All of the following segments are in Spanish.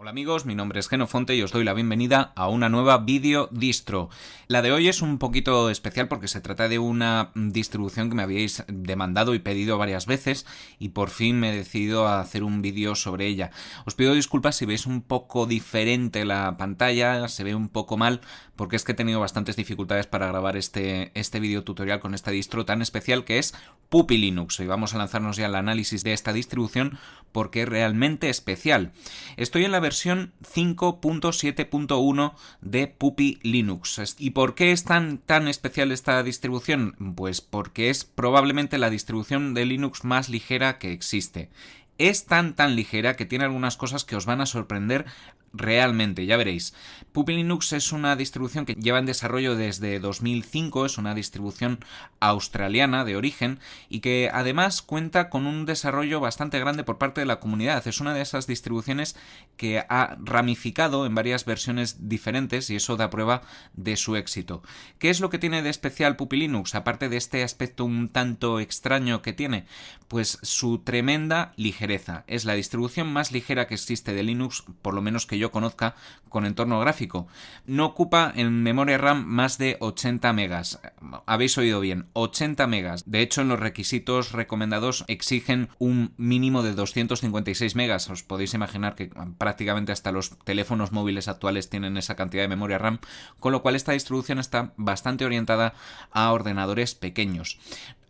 Hola amigos, mi nombre es Genofonte y os doy la bienvenida a una nueva vídeo distro. La de hoy es un poquito especial porque se trata de una distribución que me habíais demandado y pedido varias veces y por fin me he decidido a hacer un vídeo sobre ella. Os pido disculpas si veis un poco diferente la pantalla, se ve un poco mal porque es que he tenido bastantes dificultades para grabar este vídeo tutorial con esta distro tan especial que es Puppy Linux. Y vamos a lanzarnos ya al análisis de esta distribución porque es realmente especial. Estoy en la versión 5.7.1 de Puppy Linux. ¿Y por qué es tan especial esta distribución? Pues porque es probablemente la distribución de Linux más ligera que existe. Es tan ligera que tiene algunas cosas que os van a sorprender realmente, ya veréis. Puppy Linux es una distribución que lleva en desarrollo desde 2005, es una distribución australiana de origen y que además cuenta con un desarrollo bastante grande por parte de la comunidad. Es una de esas distribuciones que ha ramificado en varias versiones diferentes y eso da prueba de su éxito. ¿Qué es lo que tiene de especial Puppy Linux? Aparte de este aspecto un tanto extraño que tiene, pues su tremenda ligereza. Es la distribución más ligera que existe de Linux, por lo menos que yo conozca, con entorno gráfico. No ocupa en memoria RAM más de 80 megas. Habéis oído bien, 80 megas. De hecho, en los requisitos recomendados exigen un mínimo de 256 megas. Os podéis imaginar que prácticamente hasta los teléfonos móviles actuales tienen esa cantidad de memoria RAM, con lo cual esta distribución está bastante orientada a ordenadores pequeños.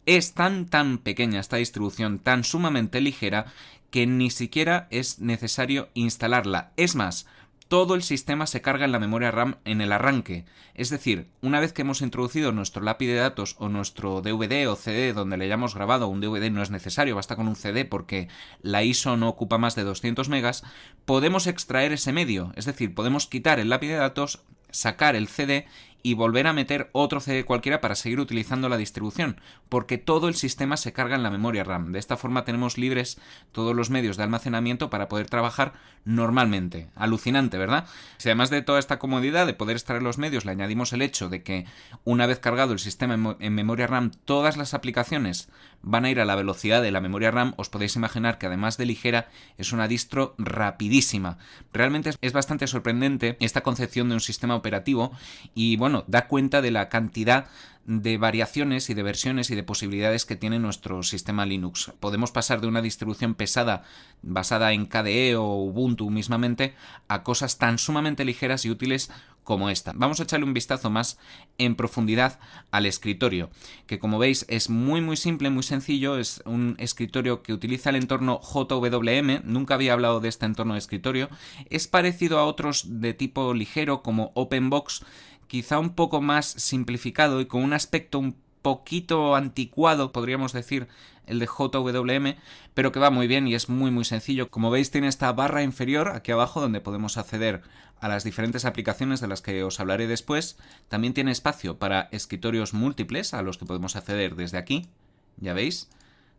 Es tan pequeña esta distribución, tan sumamente ligera, que ni siquiera es necesario instalarla. Es más, todo el sistema se carga en la memoria RAM en el arranque. Es decir, una vez que hemos introducido nuestro lápiz de datos o nuestro DVD o CD donde le hayamos grabado, un DVD no es necesario, basta con un CD porque la ISO no ocupa más de 200 megas, podemos extraer ese medio. Es decir, podemos quitar el lápiz de datos, sacar el CD y volver a meter otro CD cualquiera para seguir utilizando la distribución, porque todo el sistema se carga en la memoria RAM. De esta forma tenemos libres todos los medios de almacenamiento para poder trabajar normalmente. Alucinante, ¿verdad? Si además de toda esta comodidad de poder extraer los medios le añadimos el hecho de que una vez cargado el sistema en memoria RAM, todas las aplicaciones van a ir a la velocidad de la memoria RAM, os podéis imaginar que además de ligera es una distro rapidísima. Realmente es bastante sorprendente esta concepción de un sistema operativo y bueno, da cuenta de la cantidad de variaciones y de versiones y de posibilidades que tiene nuestro sistema Linux. Podemos pasar de una distribución pesada basada en KDE o Ubuntu mismamente a cosas tan sumamente ligeras y útiles como esta. Vamos a echarle un vistazo más en profundidad al escritorio, que como veis es muy simple, muy sencillo. Es un escritorio que utiliza el entorno JWM. Nunca había hablado de este entorno de escritorio. Es parecido a otros de tipo ligero como OpenBox, quizá un poco más simplificado y con un aspecto un poquito anticuado, podríamos decir, el de JWM, pero que va muy bien y es muy sencillo. Como veis, tiene esta barra inferior aquí abajo donde podemos acceder a las diferentes aplicaciones de las que os hablaré después. También tiene espacio para escritorios múltiples a los que podemos acceder desde aquí, ya veis,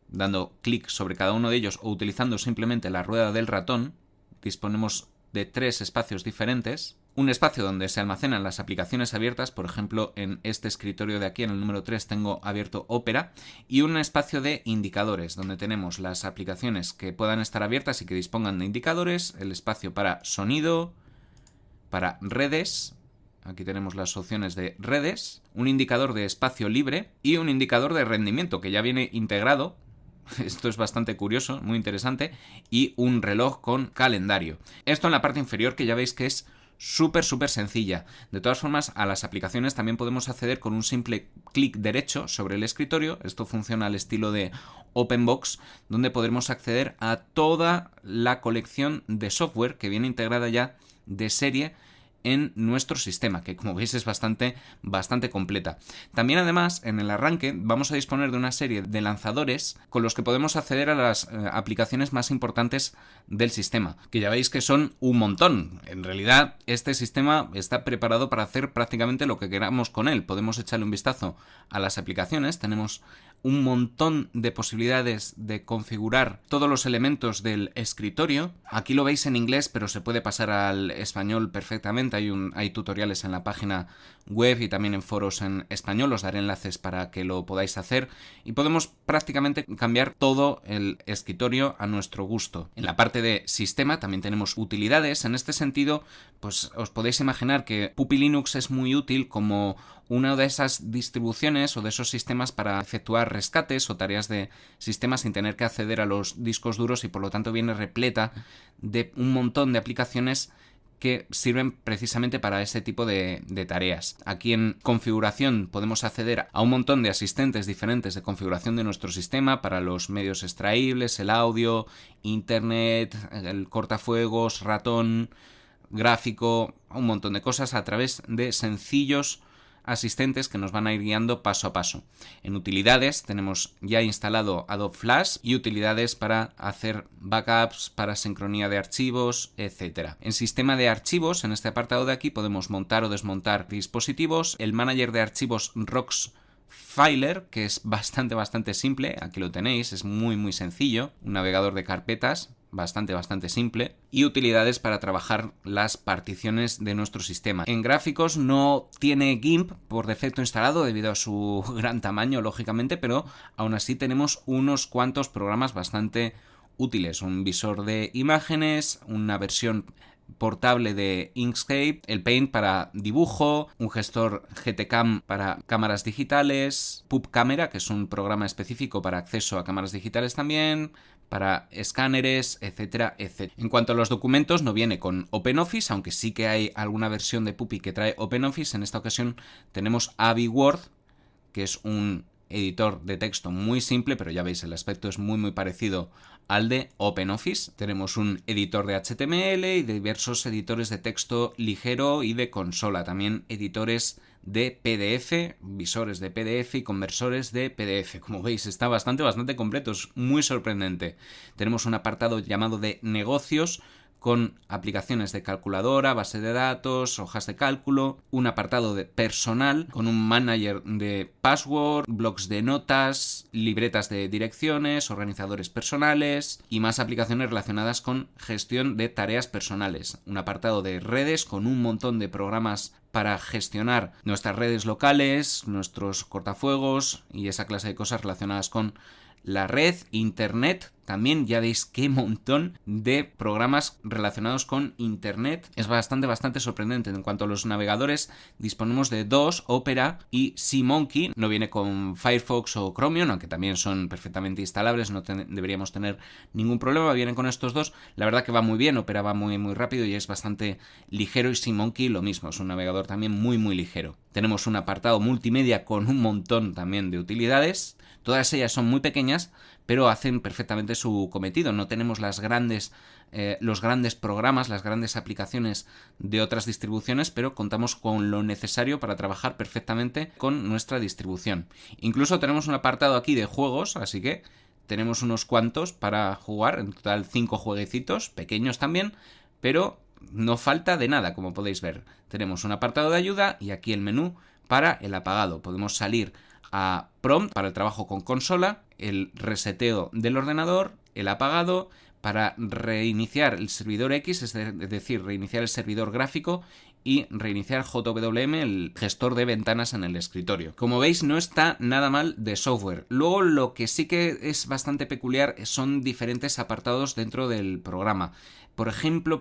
dando clic sobre cada uno de ellos o utilizando simplemente la rueda del ratón. Disponemos de 3 espacios diferentes. Un espacio donde se almacenan las aplicaciones abiertas, por ejemplo en este escritorio de aquí en el número 3 tengo abierto Opera, y un espacio de indicadores donde tenemos las aplicaciones que puedan estar abiertas y que dispongan de indicadores, el espacio para sonido, para redes, aquí tenemos las opciones de redes, un indicador de espacio libre y un indicador de rendimiento que ya viene integrado. Esto es bastante curioso, muy interesante, y un reloj con calendario. Esto en la parte inferior, que ya veis que es súper sencilla. De todas formas, a las aplicaciones también podemos acceder con un simple clic derecho sobre el escritorio. Esto funciona al estilo de OpenBox, donde podremos acceder a toda la colección de software que viene integrada ya de serie en nuestro sistema, que como veis es bastante completa. También además en el arranque vamos a disponer de una serie de lanzadores con los que podemos acceder a las aplicaciones más importantes del sistema, que ya veis que son un montón. En realidad este sistema está preparado para hacer prácticamente lo que queramos con él. Podemos echarle un vistazo a las aplicaciones. Tenemos un montón de posibilidades de configurar todos los elementos del escritorio. Aquí lo veis en inglés, pero se puede pasar al español perfectamente. Hay tutoriales en la página web y también en foros en español. Os daré enlaces para que lo podáis hacer. Y podemos prácticamente cambiar todo el escritorio a nuestro gusto. En la parte de sistema también tenemos utilidades. En este sentido, pues os podéis imaginar que Puppy Linux es muy útil como una de esas distribuciones o de esos sistemas para efectuar rescates o tareas de sistemas sin tener que acceder a los discos duros, y por lo tanto viene repleta de un montón de aplicaciones que sirven precisamente para ese tipo de tareas. Aquí en configuración podemos acceder a un montón de asistentes diferentes de configuración de nuestro sistema para los medios extraíbles, el audio, internet, el cortafuegos, ratón, gráfico, un montón de cosas a través de sencillos asistentes que nos van a ir guiando paso a paso. En utilidades tenemos ya instalado Adobe Flash y utilidades para hacer backups, para sincronía de archivos, etc. En sistema de archivos, en este apartado de aquí, podemos montar o desmontar dispositivos. El manager de archivos ROX Filer, que es bastante simple, aquí lo tenéis, es muy sencillo. Un navegador de carpetas bastante simple, y utilidades para trabajar las particiones de nuestro sistema. En gráficos no tiene GIMP por defecto instalado debido a su gran tamaño, lógicamente, pero aún así tenemos unos cuantos programas bastante útiles. Un visor de imágenes, una versión portable de Inkscape, el Paint para dibujo, un gestor GTCam para cámaras digitales, PubCamera, que es un programa específico para acceso a cámaras digitales también, para escáneres, etcétera. En cuanto a los documentos, no viene con OpenOffice, aunque sí que hay alguna versión de Puppy que trae OpenOffice. En esta ocasión tenemos Avi Word, que es un editor de texto muy simple, pero ya veis, el aspecto es muy parecido al de OpenOffice. Tenemos un editor de HTML y diversos editores de texto ligero y de consola. También editores de PDF, visores de PDF y conversores de PDF. Como veis, está bastante completo, es muy sorprendente. Tenemos un apartado llamado de negocios, con aplicaciones de calculadora, base de datos, hojas de cálculo, un apartado de personal con un manager de password, blocs de notas, libretas de direcciones, organizadores personales y más aplicaciones relacionadas con gestión de tareas personales. Un apartado de redes con un montón de programas para gestionar nuestras redes locales, nuestros cortafuegos y esa clase de cosas relacionadas con la red, internet. También ya veis qué montón de programas relacionados con internet. Es bastante sorprendente. En cuanto a los navegadores, disponemos de dos, Opera y SeaMonkey. No viene con Firefox o Chromium, aunque también son perfectamente instalables, no deberíamos tener ningún problema. Vienen con estos dos. La verdad que va muy bien, Opera va muy rápido y es bastante ligero, y SeaMonkey lo mismo, es un navegador también muy ligero. Tenemos un apartado multimedia con un montón también de utilidades. Todas ellas son muy pequeñas, pero hacen perfectamente su cometido. No tenemos los grandes programas, las grandes aplicaciones de otras distribuciones, pero contamos con lo necesario para trabajar perfectamente con nuestra distribución. Incluso tenemos un apartado aquí de juegos, así que tenemos unos cuantos para jugar, en total 5 jueguecitos, pequeños también, pero no falta de nada, como podéis ver. Tenemos un apartado de ayuda y aquí el menú para el apagado. Podemos salir a prompt para el trabajo con consola, el reseteo del ordenador, el apagado, para reiniciar el servidor X, es decir, reiniciar el servidor gráfico, y reiniciar JWM, el gestor de ventanas en el escritorio. Como veis, no está nada mal de software. Luego, lo que sí que es bastante peculiar son diferentes apartados dentro del programa. Por ejemplo,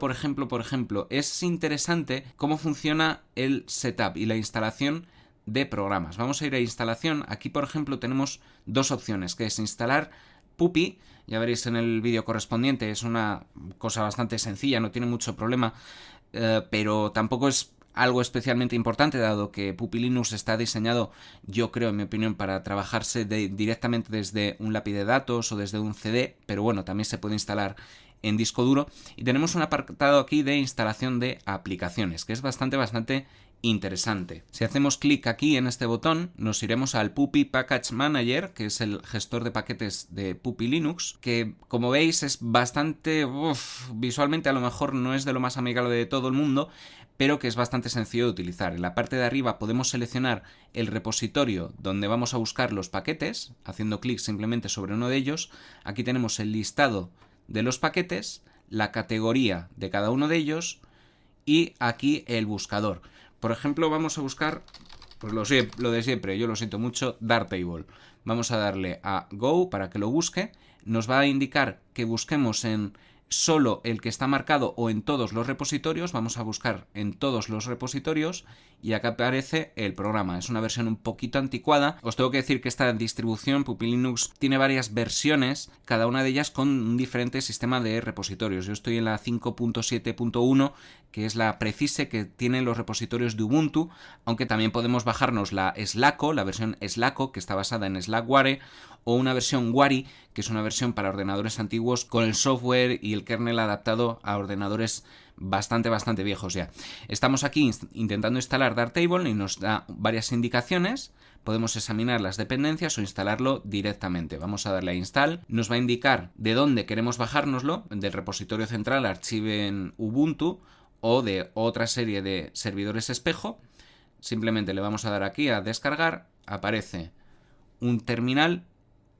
es interesante cómo funciona el setup y la instalación de programas. Vamos a ir a instalación. Aquí, por ejemplo, tenemos dos opciones, que es instalar Puppy. Ya veréis en el vídeo correspondiente, es una cosa bastante sencilla, no tiene mucho problema, pero tampoco es algo especialmente importante, dado que Puppy Linux está diseñado, yo creo, en mi opinión, para trabajarse directamente desde un lápiz de datos o desde un CD, pero bueno, también se puede instalar en disco duro. Y tenemos un apartado aquí de instalación de aplicaciones, que es bastante interesante. Si hacemos clic aquí en este botón, nos iremos al Puppy Package Manager, que es el gestor de paquetes de Puppy Linux, que como veis es bastante... visualmente a lo mejor no es de lo más amigable de todo el mundo, pero que es bastante sencillo de utilizar. En la parte de arriba podemos seleccionar el repositorio donde vamos a buscar los paquetes, haciendo clic simplemente sobre uno de ellos. Aquí tenemos el listado de los paquetes, la categoría de cada uno de ellos y aquí el buscador. Por ejemplo, vamos a buscar, pues lo de siempre, yo lo siento mucho, Darktable. Vamos a darle a Go para que lo busque. Nos va a indicar que busquemos en solo el que está marcado o en todos los repositorios. Vamos a buscar en todos los repositorios y acá aparece el programa. Es una versión un poquito anticuada. Os tengo que decir que esta distribución Puppy Linux tiene varias versiones, cada una de ellas con un diferente sistema de repositorios. Yo estoy en la 5.7.1, que es la precise que tienen los repositorios de Ubuntu, aunque también podemos bajarnos la Slacko, la versión Slacko, que está basada en Slackware, o una versión Wari, que es una versión para ordenadores antiguos con el software y el kernel adaptado a ordenadores bastante viejos ya. Estamos aquí intentando instalar Darktable y nos da varias indicaciones. Podemos examinar las dependencias o instalarlo directamente. Vamos a darle a install. Nos va a indicar de dónde queremos bajárnoslo, del repositorio central Archive Ubuntu o de otra serie de servidores espejo. Simplemente le vamos a dar aquí a descargar. Aparece un terminal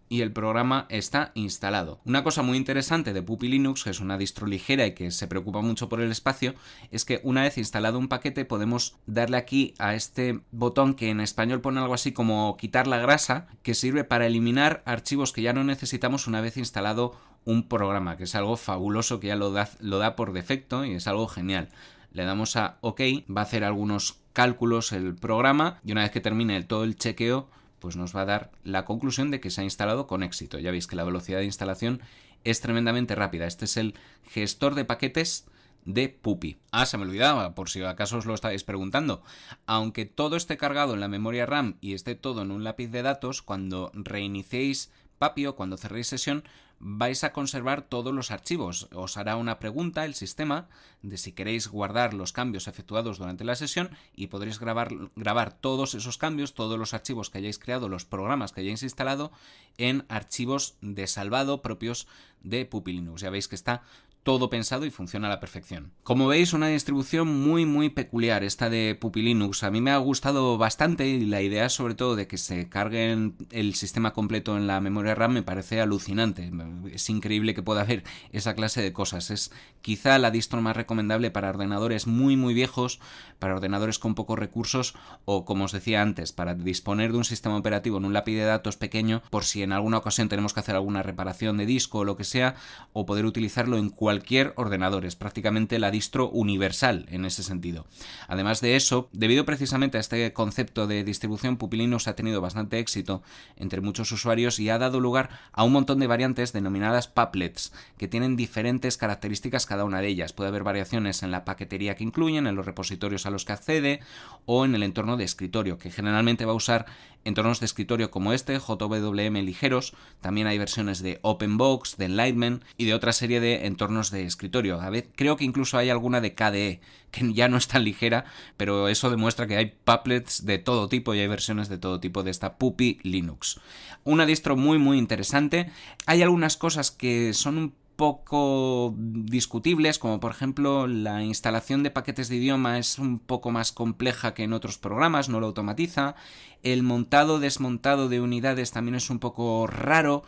y el programa está instalado. Una cosa muy interesante de Puppy Linux, que es una distro ligera y que se preocupa mucho por el espacio, es que una vez instalado un paquete podemos darle aquí a este botón que en español pone algo así como quitar la grasa, que sirve para eliminar archivos que ya no necesitamos una vez instalado un programa, que es algo fabuloso, que ya lo da por defecto y es algo genial. Le damos a OK, va a hacer algunos cálculos el programa y una vez que termine todo el chequeo, pues nos va a dar la conclusión de que se ha instalado con éxito. Ya veis que la velocidad de instalación es tremendamente rápida. Este es el gestor de paquetes de Puppy. Se me olvidaba, por si acaso os lo estáis preguntando. Aunque todo esté cargado en la memoria RAM y esté todo en un lápiz de datos, cuando reiniciéis Papio, cuando cerréis sesión, vais a conservar todos los archivos. Os hará una pregunta el sistema de si queréis guardar los cambios efectuados durante la sesión y podréis grabar todos esos cambios, todos los archivos que hayáis creado, los programas que hayáis instalado en archivos de salvado propios de Puppy Linux. Ya veis que está todo pensado y funciona a la perfección. Como veis, una distribución muy peculiar esta de Puppy Linux. A mí me ha gustado bastante y la idea sobre todo de que se cargue el sistema completo en la memoria RAM me parece alucinante. Es increíble que pueda haber esa clase de cosas. Es quizá la distro más recomendable para ordenadores muy viejos, para ordenadores con pocos recursos o, como os decía antes, para disponer de un sistema operativo en un lápiz de datos pequeño por si en alguna ocasión tenemos que hacer alguna reparación de disco o lo que sea, o poder utilizarlo en cualquier ordenador. Es prácticamente la distro universal en ese sentido. Además de eso, debido precisamente a este concepto de distribución, Puppy Linux ha tenido bastante éxito entre muchos usuarios y ha dado lugar a un montón de variantes denominadas Pupplets, que tienen diferentes características cada una de ellas. Puede haber variaciones en la paquetería que incluyen, en los repositorios a los que accede o en el entorno de escritorio, que generalmente va a usar entornos de escritorio como este, JWM ligeros. También hay versiones de OpenBox, de Enlightenment y de otra serie de entornos de escritorio. A ver, creo que incluso hay alguna de KDE, que ya no es tan ligera, pero eso demuestra que hay Pupplets de todo tipo y hay versiones de todo tipo de esta Puppy Linux. Una distro muy interesante. Hay algunas cosas que son un poco discutibles, como por ejemplo la instalación de paquetes de idioma es un poco más compleja que en otros programas, no lo automatiza. El montado-desmontado de unidades también es un poco raro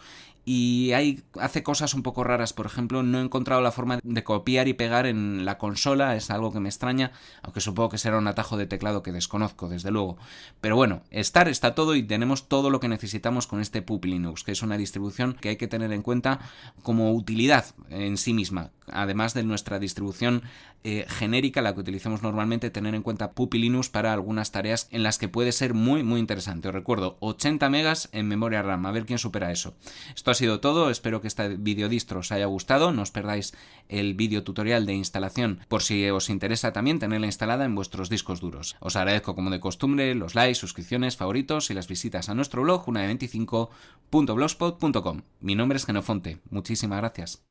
y hace cosas un poco raras. Por ejemplo, no he encontrado la forma de copiar y pegar en la consola, es algo que me extraña, aunque supongo que será un atajo de teclado que desconozco, desde luego. Pero bueno, está todo y tenemos todo lo que necesitamos con este Puppy Linux, que es una distribución que hay que tener en cuenta como utilidad en sí misma. Además de nuestra distribución genérica, la que utilizamos normalmente, tener en cuenta Puppy Linux para algunas tareas en las que puede ser muy interesante. Os recuerdo, 80 megas en memoria RAM, a ver quién supera eso. Esto ha sido todo, espero que esta videodistro os haya gustado, no os perdáis el vídeo tutorial de instalación por si os interesa también tenerla instalada en vuestros discos duros. Os agradezco como de costumbre los likes, suscripciones, favoritos y las visitas a nuestro blog una25.blogspot.com. Mi nombre es Genofonte, muchísimas gracias.